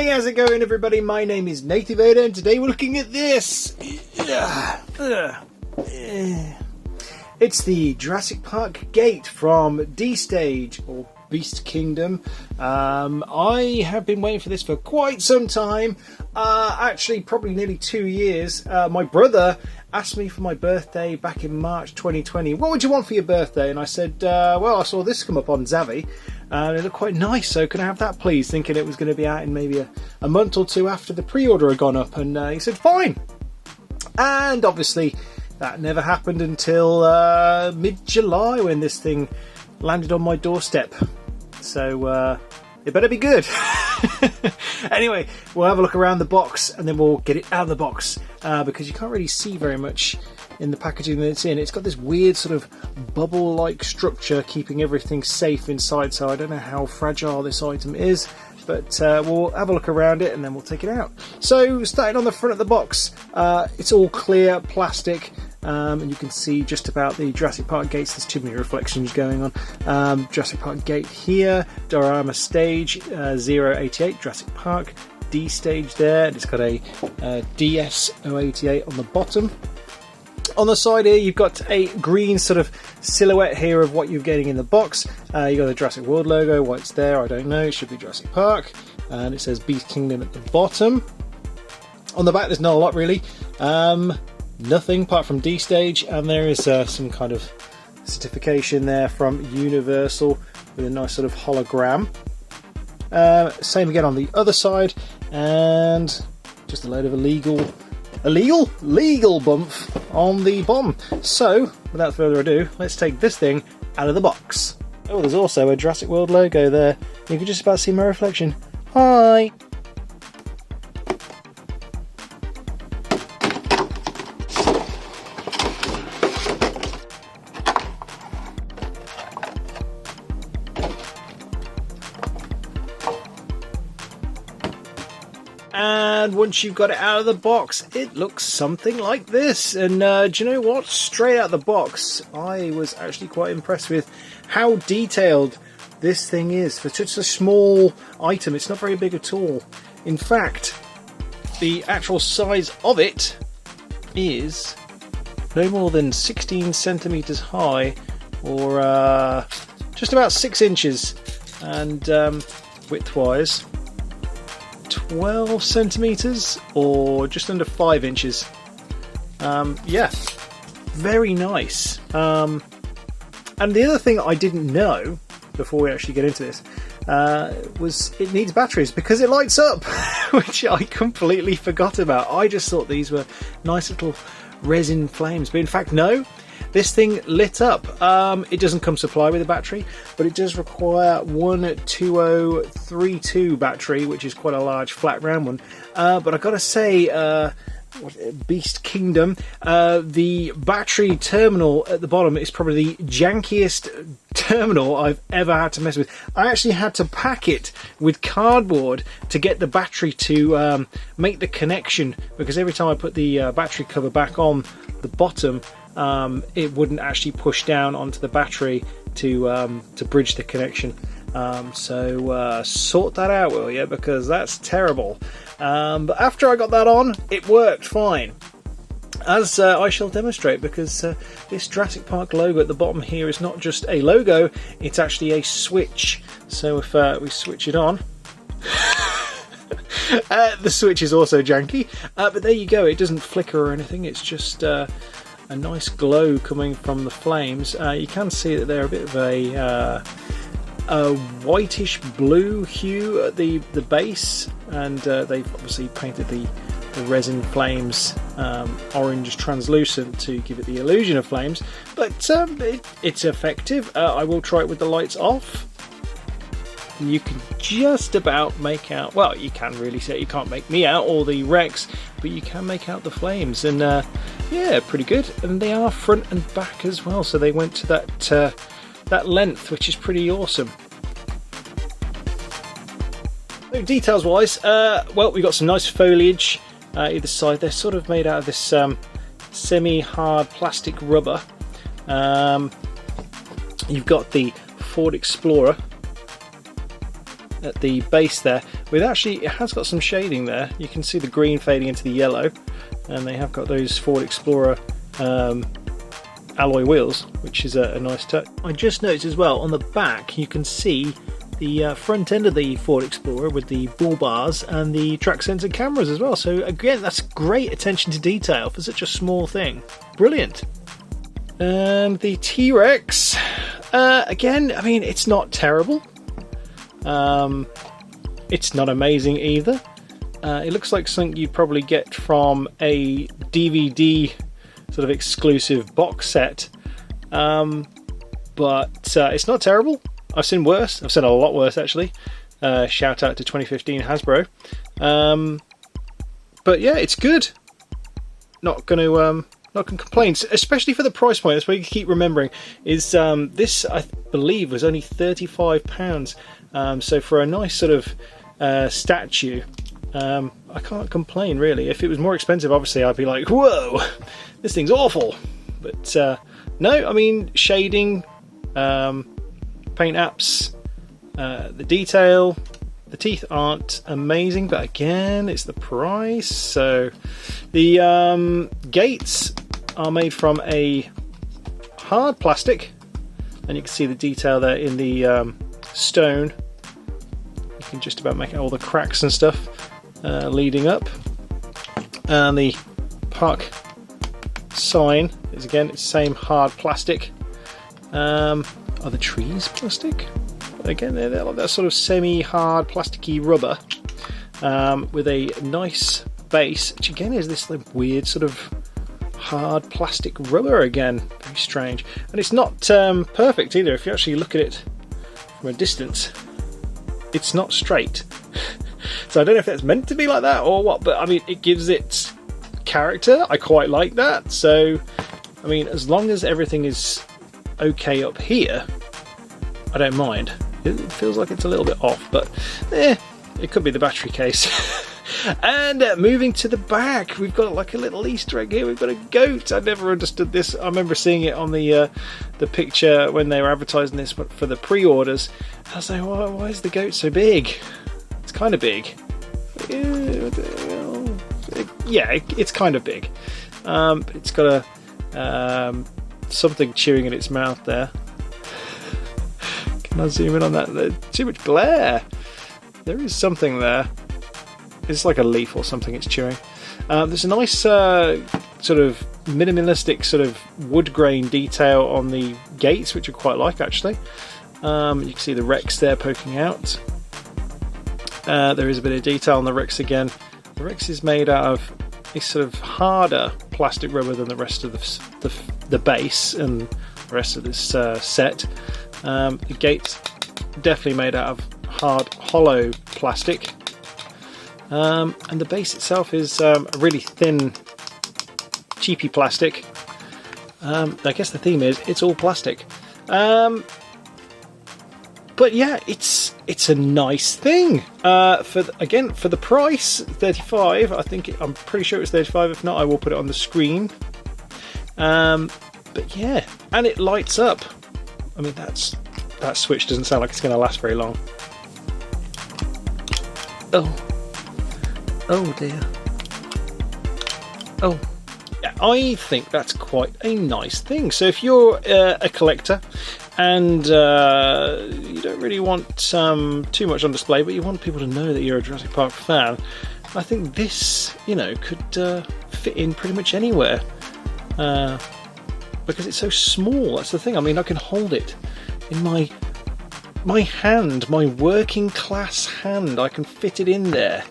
Hey, how's it going everybody? My name is Nathan Vader and today we're looking at this. It's the Jurassic Park gate from D-Stage, or Beast Kingdom. I have been waiting for this for quite some time, actually probably nearly 2 years. My brother asked me for my birthday back in March 2020, what would you want for your birthday? And I said, well, I saw this come up on Zavvi. It looked quite nice, so can I have that please? Thinking it was going to be out in maybe a month or two after the pre-order had gone up, and he said fine. And obviously that never happened until mid-July when this thing landed on my doorstep. So it better be good. Anyway, we'll have a look around the box and then we'll get it out of the box because you can't really see very much in the packaging that it's in. It's got this weird sort of bubble-like structure keeping everything safe inside, so I don't know how fragile this item is, but we'll have a look around it and then we'll take it out. So starting on the front of the box, it's all clear plastic, and you can see just about the Jurassic Park gates. There's too many reflections going on. Jurassic Park gate here, diorama stage 088 Jurassic Park, D stage there, and it's got a DS 088 on the bottom. On the side here, you've got a green sort of silhouette here of what you're getting in the box. You've got the Jurassic World logo. Why it's there, I don't know. It should be Jurassic Park. And it says Beast Kingdom at the bottom. On the back, there's not a lot really. Nothing apart from D stage. And there is some kind of certification there from Universal with a nice sort of hologram. Same again on the other side. And just a load of legal bump on the bottom. So without further ado, let's take this thing out of the box. Oh, there's also a Jurassic World logo there. You can just about see my reflection. Hi! And once you've got it out of the box, it looks something like this. And do you know what? Straight out of the box, I was actually quite impressed with how detailed this thing is. For such a small item, it's not very big at all. In fact, the actual size of it is no more than 16 centimeters high, or just about 6 inches, and width-wise 12 centimeters or just under 5 inches. Yeah, very nice. And the other thing I didn't know before we actually get into this was it needs batteries because it lights up, which I completely forgot about. I just thought these were nice little resin flames, but in fact no. This thing lit up. It doesn't come supplied with a battery, but it does require one 2032 battery, which is quite a large flat round one. But I've got to say, Beast Kingdom, the battery terminal at the bottom is probably the jankiest terminal I've ever had to mess with. I actually had to pack it with cardboard to get the battery to make the connection, because every time I put the battery cover back on the bottom, it wouldn't actually push down onto the battery to bridge the connection. So sort that out, will you? Because that's terrible. But after I got that on, it worked fine, as I shall demonstrate, because this Jurassic Park logo at the bottom here is not just a logo, it's actually a switch. So if we switch it on, the switch is also janky, but there you go. It doesn't flicker or anything, it's just a nice glow coming from the flames. You can see that they're a bit of a whitish blue hue at the base, and they've obviously painted the resin flames orange translucent to give it the illusion of flames, but it's effective. I will try it with the lights off. You can just about make out, well, you can really say, you can't make me out or the Rex, but you can make out the flames, and yeah, pretty good. And they are front and back as well, so they went to that length, which is pretty awesome. So details wise, well, we've got some nice foliage either side. They're sort of made out of this semi-hard plastic rubber. You've got the Ford Explorer at the base there, with actually, it has got some shading there. You can see the green fading into the yellow, and they have got those Ford Explorer alloy wheels, which is a nice touch. I just noticed as well on the back you can see the front end of the Ford Explorer with the bull bars and the track sensor cameras as well. So again, that's great attention to detail for such a small thing. Brilliant. And the T-Rex, again, I mean, it's not terrible. It's not amazing either. It looks like something you'd probably get from a DVD sort of exclusive box set. But it's not terrible. I've seen worse. I've seen a lot worse, actually. Shout out to 2015 Hasbro. But yeah, it's good. Not going to complain, especially for the price point. That's what you keep remembering. Is this, I believe, was only £35. So for a nice sort of statue, I can't complain really. If it was more expensive, obviously I'd be like, whoa, this thing's awful. But no, I mean, shading, paint apps, the detail, the teeth aren't amazing, but again, it's the price. So the gates are made from a hard plastic, and you can see the detail there in the stone. You can just about make out all the cracks and stuff leading up. And the park sign is again, it's the same hard plastic. Are the trees plastic? Again, they're like that sort of semi-hard plasticky rubber with a nice base, which again is this like weird sort of hard plastic rubber again. Very strange. And it's not perfect either. If you actually look at it from a distance, it's not straight. So I don't know if that's meant to be like that or what, but I mean, it gives it character. I quite like that. So, I mean, as long as everything is okay up here, I don't mind. It feels like it's a little bit off, but it could be the battery case. And moving to the back, we've got like a little Easter egg here. We've got a goat. I never understood this. I remember seeing it on the picture when they were advertising this for the pre-orders. I was like, why is the goat so big? It's kind of big. Yeah, it's kind of big. But it's got a something chewing in its mouth there. Can I zoom in on that? There's too much glare. There is something there. It's like a leaf or something it's chewing. There's a nice sort of minimalistic sort of wood grain detail on the gates, which I quite like actually. You can see the Rex there poking out. There is a bit of detail on the Rex again. The Rex is made out of a sort of harder plastic rubber than the rest of the base and the rest of this set. The gate's definitely made out of hard hollow plastic. And the base itself is a really thin, cheapy plastic. I guess the theme is it's all plastic. But yeah, it's a nice thing. For the price, 35. I'm pretty sure it's 35. If not, I will put it on the screen. But yeah, and it lights up. I mean, that switch doesn't sound like it's going to last very long. Oh dear. Oh, yeah, I think that's quite a nice thing. So if you're a collector and you don't really want too much on display, but you want people to know that you're a Jurassic Park fan, I think this, could fit in pretty much anywhere. Because it's so small. That's the thing. I mean, I can hold it in my hand, my working class hand. I can fit it in there.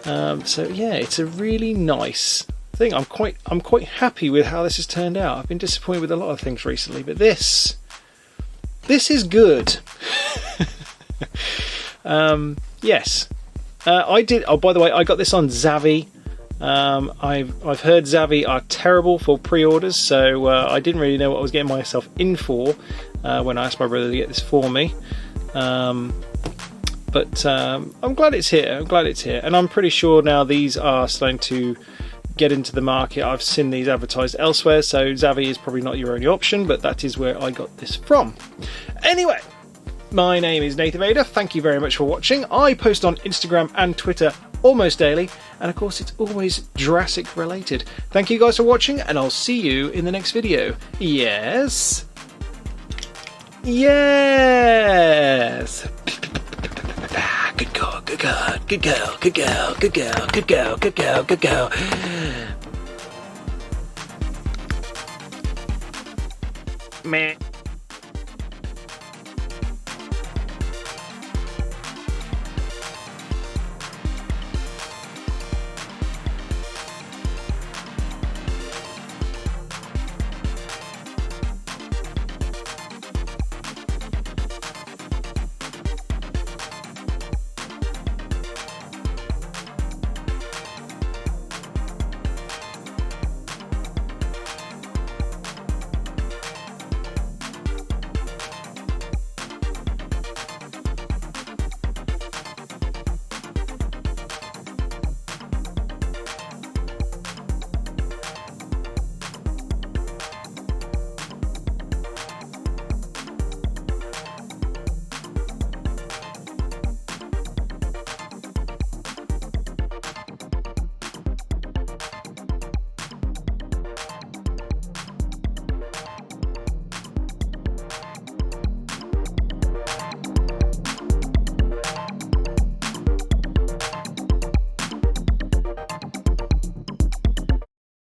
So yeah, it's a really nice thing. I'm quite happy with how this has turned out. I've been disappointed with a lot of things recently, but this is good. Yes, I did. Oh, by the way, I got this on Zavvi. I've heard Zavvi are terrible for pre-orders, so I didn't really know what I was getting myself in for when I asked my brother to get this for me. But I'm glad it's here. And I'm pretty sure now these are starting to get into the market. I've seen these advertised elsewhere, so Zavvi is probably not your only option, but that is where I got this from. Anyway, My name is Nathan Vader. Thank you very much for watching. I post on Instagram and Twitter almost daily, and of course it's always Jurassic related. Thank you guys for watching, and I'll see you in the next video. Yes? Yes! Good girl, good girl, good girl, good girl, good girl, good girl, good girl, good girl. Meh.